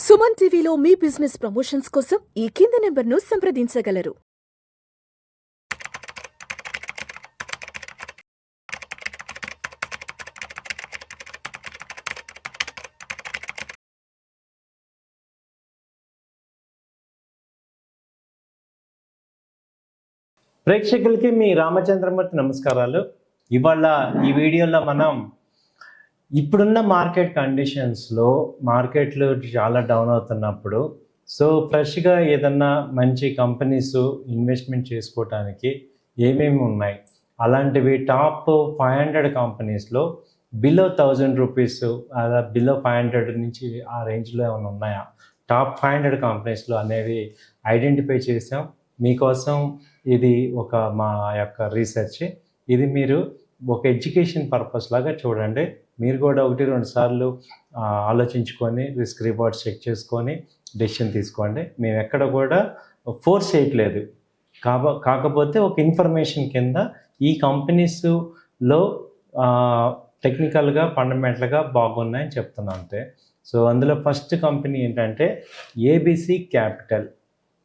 సుమన్ టీవీలో మీ business promotions కోసం ఈ కింది నెంబర్ను సంప్రదించగలరు. ప్రేక్షకులకి మీ రామచంద్రమూర్తి నమస్కారాలు. ఇవాళ ఈ వీడియోలో మనం ఇప్పుడున్న మార్కెట్ కండిషన్స్లో మార్కెట్లు చాలా డౌన్ అవుతున్నప్పుడు ఫ్రెష్గా ఏదన్నా మంచి కంపెనీస్ ఇన్వెస్ట్మెంట్ చేసుకోవటానికి ఏమేమి ఉన్నాయి, అలాంటివి టాప్ 500 కంపెనీస్లో బిలో 1000 రూపీస్ అలా బిలో 500 నుంచి ఆ రేంజ్లో ఏమైనా ఉన్నాయా, టాప్ 500 కంపెనీస్లో అనేవి ఐడెంటిఫై చేసాం మీకోసం. ఇది ఒక మా యొక్క రీసెర్చ్. ఇది మీరు ఒక ఎడ్యుకేషన్ పర్పస్ లాగా చూడండి. మీరు కూడా 1-2 సార్లు ఆలోచించుకొని రిస్క్ రివార్డ్స్ చెక్ చేసుకొని డెసిషన్ తీసుకోండి. మేము ఎక్కడ కూడా ఫోర్స్ చేయట్లేదు, కాకపోతే ఒక ఇన్ఫర్మేషన్ కింద ఈ కంపెనీస్లో టెక్నికల్గా ఫండమెంటల్గా బాగున్నాయని చెప్తున్నాం అంతే. అందులో ఫస్ట్ కంపెనీ ఏంటంటే ఏబీసీ క్యాపిటల్.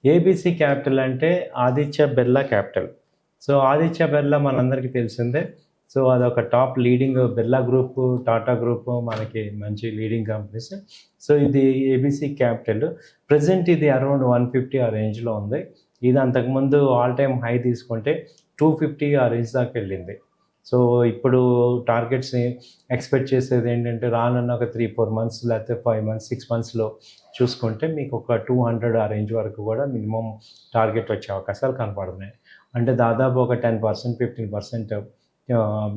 ఏబీసీ క్యాపిటల్ అంటే ఆదిత్య బిర్లా క్యాపిటల్. ఆదిత్య బిర్లా మనందరికీ తెలిసిందే. అదొక top leading Birla group, Tata group మనకి మంచి లీడింగ్ కంపెనీస్. ఇది ఏబీసీ క్యాపిటల్. ప్రజెంట్ ఇది అరౌండ్ 150 ఆ రేంజ్లో ఉంది. ఇది అంతకుముందు ఆల్ టైమ్ హై తీసుకుంటే 250 ఆ రేంజ్ దాకా వెళ్ళింది. ఇప్పుడు టార్గెట్స్ని ఎక్స్పెక్ట్ చేసేది ఏంటంటే రానున్న ఒక 3-4 మంత్స్ లేకపోతే 5 మంత్స్ 6 మంత్స్లో చూసుకుంటే మీకు ఒక 200 ఆ రేంజ్ వరకు కూడా మినిమం టార్గెట్ వచ్చే అవకాశాలు కనపడుతున్నాయి. అంటే దాదాపు ఒక 10%, 15%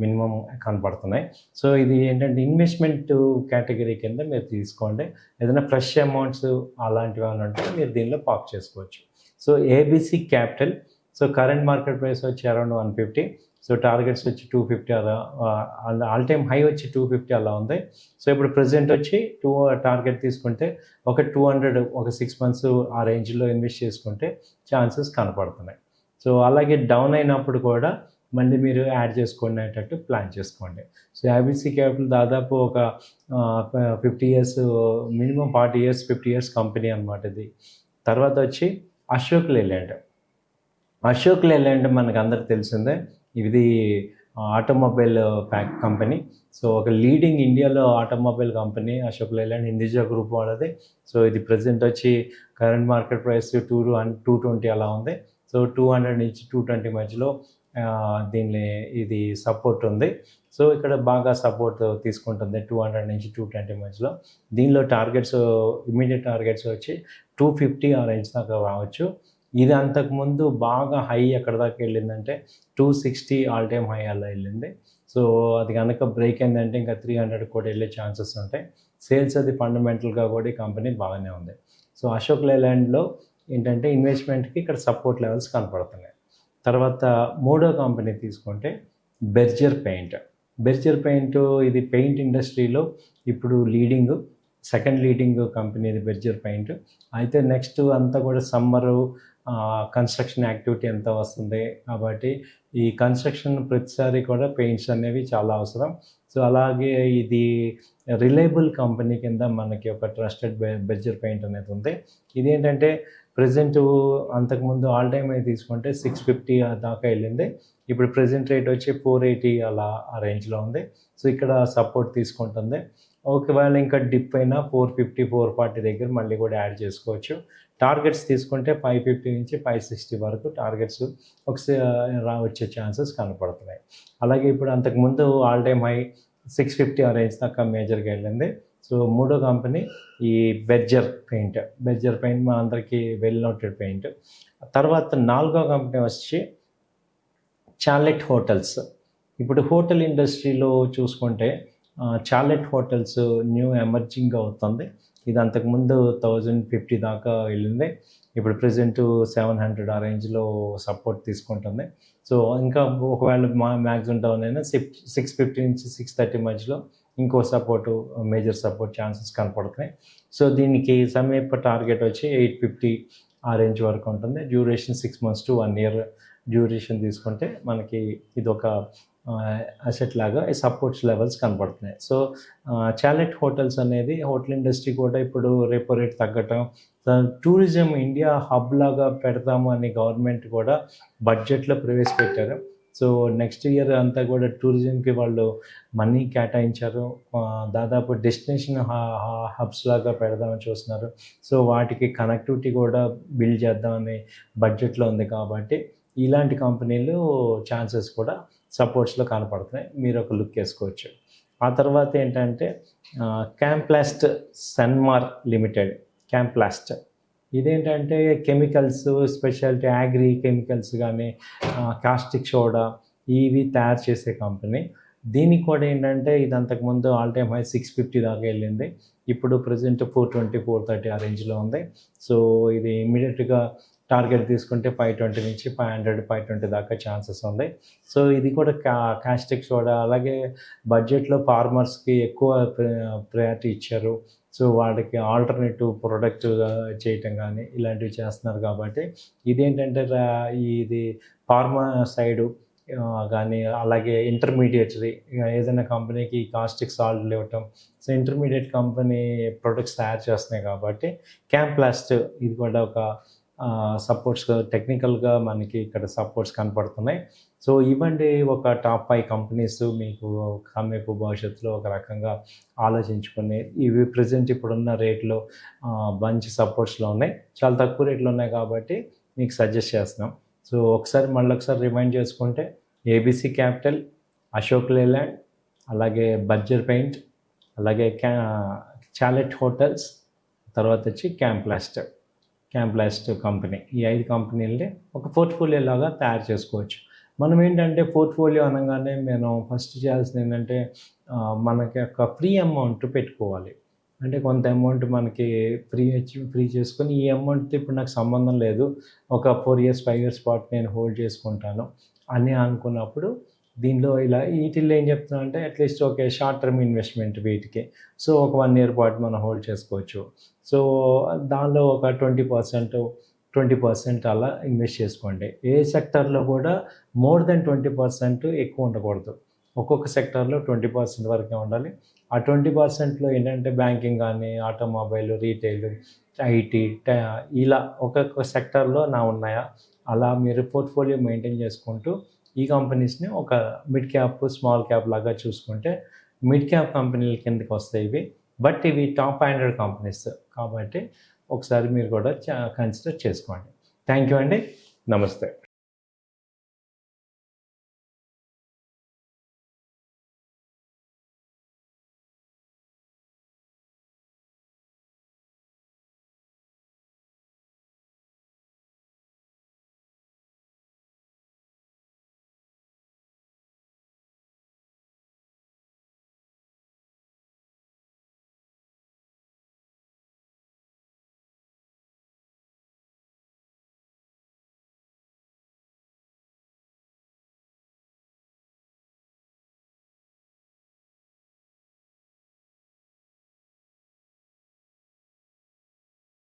మినిమం కనపడుతున్నాయి. ఇది ఏంటంటే ఇన్వెస్ట్మెంట్ కేటగిరీ కింద మీరు తీసుకోండి. ఏదైనా ఫ్రెష్ అమౌంట్స్ అలాంటివి ఏమైనా ఉంటే మీరు దీనిలో పార్క్ చేసుకోవచ్చు. ABC capital current market price వచ్చి అరౌండ్ 150. టార్గెట్స్ వచ్చి 250 అలా, ఆల్ టైమ్ హై వచ్చి 250 అలా ఉంది. ఇప్పుడు ప్రజెంట్ వచ్చి టార్గెట్ తీసుకుంటే ఒక 200 ఒక 6 మంత్స్ ఆ రేంజ్లో ఇన్వెస్ట్ చేసుకుంటే ఛాన్సెస్ కనపడుతున్నాయి. అలాగే డౌన్ అయినప్పుడు కూడా మళ్ళీ మీరు యాడ్ చేసుకునేటట్టు ప్లాన్ చేసుకోండి. ఏబీసీ క్యాపిటల్ దాదాపు ఒక 50 years minimum 40 years 50 years company అనమాట ఇది. తర్వాత వచ్చి అశోక్ లేలాండ్. అశోక్ లేలాండ్ మనకు అందరికి తెలిసిందే. ఇది ఆటోమొబైల్ కంపెనీ. ఒక లీడింగ్ ఇండియాలో automobile company Ashok Leyland, Hinduja group వాళ్ళది. ఇది ప్రజెంట్ వచ్చి కరెంట్ మార్కెట్ ప్రైస్ 220 అలా ఉంది. 200 నుంచి 220 మధ్యలో ఇది సపోర్ట్ ఉంది. ఇక్కడ బాగా సపోర్ట్ తీసుకుంటుంది 200 నుంచి 220 మధ్యలో. దీనిలో టార్గెట్స్ ఇమీడియట్ టార్గెట్స్ వచ్చి 250 ఆ రేంజ్ దాకా రావచ్చు. ఇది అంతకుముందు బాగా హై ఎక్కడ దాకా వెళ్ళిందంటే 260 ఆల్ టైమ్ హై అలా వెళ్ళింది. అది కనుక బ్రేక్ అయిందంటే ఇంకా 300 కూడా వెళ్ళే ఛాన్సెస్ ఉంటాయి. సేల్స్ అది ఫండమెంటల్గా కూడా ఈ కంపెనీ బాగానే ఉంది. అశోక్ లేలాండ్లో ఏంటంటే ఇన్వెస్ట్మెంట్కి ఇక్కడ సపోర్ట్ లెవెల్స్ కనపడుతున్నాయి. తర్వాత మూడో కంపెనీ తీసుకుంటే బెర్జర్ పెయింట్. బెర్జర్ పెయింట్ ఇది పెయింట్ ఇండస్ట్రీలో ఇప్పుడు సెకండ్ లీడింగ్ కంపెనీ ఇది బెర్జర్ పెయింట్. అయితే నెక్స్ట్ అంతా కూడా సమ్మరు కన్స్ట్రక్షన్ యాక్టివిటీ ఎంత వస్తుంది కాబట్టి ఈ కన్స్ట్రక్షన్ ప్రతిసారి కూడా పెయింట్స్ అనేవి చాలా అవసరం. అలాగే ఇది రిలయబుల్ కంపెనీ కింద మనకి ఒక ట్రస్టెడ్ బెర్జర్ పెయింట్ అనేది ఉంది. ఇది ఏంటంటే ప్రజెంట్ అంతకుముందు ఆల్ టైమ్ అయితే తీసుకుంటే 650 దాకా వెళ్ళింది. ఇప్పుడు ప్రజెంట్ రేట్ వచ్చి 480 అలా ఆ రేంజ్లో ఉంది. ఇక్కడ సపోర్ట్ తీసుకుంటుంది. ఒకవేళ ఇంకా డిప్ అయినా 450, 440 దగ్గర మళ్ళీ కూడా యాడ్ చేసుకోవచ్చు. టార్గెట్స్ తీసుకుంటే 550 నుంచి 560 వరకు టార్గెట్స్ వచ్చే ఛాన్సెస్ కనపడుతున్నాయి. అలాగే ఇప్పుడు అంతకుముందు ఆల్ టైమ్ హై 650 ఆ రేంజ్ దాకా మేజర్గా వెళ్ళింది. మూడో కంపెనీ ఈ బెర్జర్ పెయింట్ మా అందరికీ వెల్ నోటెడ్ పెయింట్. తర్వాత నాలుగో కంపెనీ వచ్చి చార్లెట్ హోటల్స్. ఇప్పుడు హోటల్ ఇండస్ట్రీలో చూసుకుంటే చార్లెట్ హోటల్స్ న్యూ ఎమర్జింగ్ అవుతుంది. ఇది అంతకుముందు 1050 దాకా వెళ్ళింది. ఇప్పుడు ప్రజెంట్ 700 ఆ రేంజ్లో సపోర్ట్ తీసుకుంటుంది. ఇంకా ఒకవేళ మ్యాక్సిమం డౌన్ అయినా 650 నుంచి 630 మధ్యలో ఇంకో సపోర్టు మేజర్ సపోర్ట్ ఛాన్సెస్ కనపడుతున్నాయి. దీనికి సమీప టార్గెట్ వచ్చి 850 ఆ రేంజ్ వరకు ఉంటుంది. Duration 6 months to 1 year duration తీసుకుంటే మనకి ఇది ఒక అసెట్ లాగా సపోర్ట్స్ లెవెల్స్ కనపడుతున్నాయి. సో చాలెట్ హోటల్స్ అనేది హోటల్ ఇండస్ట్రీ కూడా ఇప్పుడు రెపో రేట్ తగ్గటం, టూరిజం ఇండియా హబ్ లాగా పెడతాము అని గవర్నమెంట్ కూడా బడ్జెట్లో ప్రవేశపెట్టారు. సో నెక్స్ట్ ఇయర్ అంతా కూడా టూరిజంకి వాళ్ళు మనీ కేటాయించారు. దాదాపు డెస్టినేషన్ హబ్స్ లాగా పెడదామని చూస్తున్నారు. సో వాటికి కనెక్టివిటీ కూడా బిల్డ్ చేద్దామని బడ్జెట్లో ఉంది కాబట్టి ఇలాంటి కంపెనీలు ఛాన్సెస్ కూడా సపోర్ట్స్లో కనపడుతున్నాయి. మీరు ఒక లుక్ వేసుకోవచ్చు. ఆ తర్వాత ఏంటంటే క్యాంప్లాస్ట్ సన్మార్ లిమిటెడ్. క్యాంప్లాస్ట్ ఇదేంటంటే కెమికల్స్, స్పెషాలిటీ అగ్రి కెమికల్స్ కానీ కాస్టిక్ సోడా ఇవి తయారు చేసే కంపెనీ. దీనికి కూడా ఏంటంటే ఇది అంతకుముందు ఆల్ టైమ్ హై 650 దాకా వెళ్ళింది. ఇప్పుడు ప్రజెంట్ 420, 430 ఆ రేంజ్లో ఉంది. సో ఇది ఇమీడియట్గా టార్గెట్ తీసుకుంటే 520 నుంచి 500, 520 దాకా ఛాన్సెస్ ఉంది. సో ఇది కూడా కాస్టిక్ సోడా అలాగే బడ్జెట్లో ఫార్మర్స్కి ఎక్కువ ప్రయారిటీ ఇచ్చారు. సో వాళ్ళకి ఆల్టర్నేటివ్ ప్రొడక్ట్ చేయటం కానీ ఇలాంటివి చేస్తున్నారు కాబట్టి ఇదేంటంటే ఇది ఫార్మా సైడు కానీ అలాగే ఇంటర్మీడియట్రీ ఏదైనా కంపెనీకి కాస్టిక్ సాల్ట్లు ఇవ్వటం, సో ఇంటర్మీడియట్ కంపెనీ ప్రొడక్ట్స్ తయారు చేస్తున్నాయి కాబట్టి క్యాంప్లాస్ట్ ఇది కూడా ఒక సపోర్ట్స్ టెక్నికల్గా మనకి ఇక్కడ సపోర్ట్స్ కనపడుతున్నాయి. సో ఇవ్వండి ఒక టాప్ 5 కంపెనీస్ మీకు సమీప భవిష్యత్తులో ఒక రకంగా ఆలోచించుకొని ఇవి ప్రజెంట్ ఇప్పుడున్న రేట్లో మంచి సపోర్ట్స్లో ఉన్నాయి. చాలా తక్కువ రేట్లో ఉన్నాయి కాబట్టి మీకు సజెస్ట్ చేస్తున్నాం. సో మళ్ళొకసారి రిమైండ్ చేసుకుంటే ఏబీసీ క్యాపిటల్, అశోక్ లేలాండ్, అలాగే బర్జర్ పెయింట్, అలాగే చాలెట్ హోటల్స్, తర్వాత వచ్చి క్యాంప్లాస్ట్ కంపెనీ. ఈ 5 కంపెనీలని ఒక పోర్ట్ఫోలియో లాగా తయారు చేసుకోవచ్చు. మనం ఏంటంటే పోర్ట్ఫోలియో అనగానే మనం ఫస్ట్ చేయాల్సింది ఏంటంటే మనకి ఒక ఫ్రీ అమౌంట్ పెట్టుకోవాలి. అంటే కొంత అమౌంట్ మనకి ఫ్రీ చేసుకొని ఈ అమౌంట్తో ఇప్పుడు నాకు సంబంధం లేదు, ఒక 4 years 5 years పాటు నేను హోల్డ్ చేసుకుంటాను అని అనుకున్నప్పుడు దీనిలో వీటిల్లో ఏం చెప్తున్నా అంటే అట్లీస్ట్ ఒక షార్ట్ టర్మ్ ఇన్వెస్ట్మెంట్ వీటికి. సో ఒక 1 year పాటు మనం హోల్డ్ చేసుకోవచ్చు. సో దానిలో ఒక 20% అలా ఇన్వెస్ట్ చేసుకోండి. ఏ సెక్టర్లో కూడా మోర్ దెన్ 20% ఎక్కువ ఉండకూడదు. ఒక్కొక్క సెక్టర్లో 20% వరకే ఉండాలి. ఆ 20%లో ఏంటంటే బ్యాంకింగ్ కానీ, ఆటోమొబైల్, రీటైల్, ఐటీ ఇలా ఒక్కొక్క సెక్టర్లో ఉన్నాయా అలా మీరు పోర్ట్ఫోలియో మెయింటైన్ చేసుకుంటూ ఈ కంపెనీస్ని ఒక మిడ్ క్యాప్, స్మాల్ క్యాప్ లాగా చూసుకుంటే మిడ్ క్యాప్ కంపెనీల కిందకి వస్తాయి ఇవి. బట్ ఇవి టాప్ 100 కంపెనీస్ కాబట్టి ఒకసారి మీరు కూడా కన్సిడర్ చేసుకోండి. థ్యాంక్ యూ అండి. నమస్తే.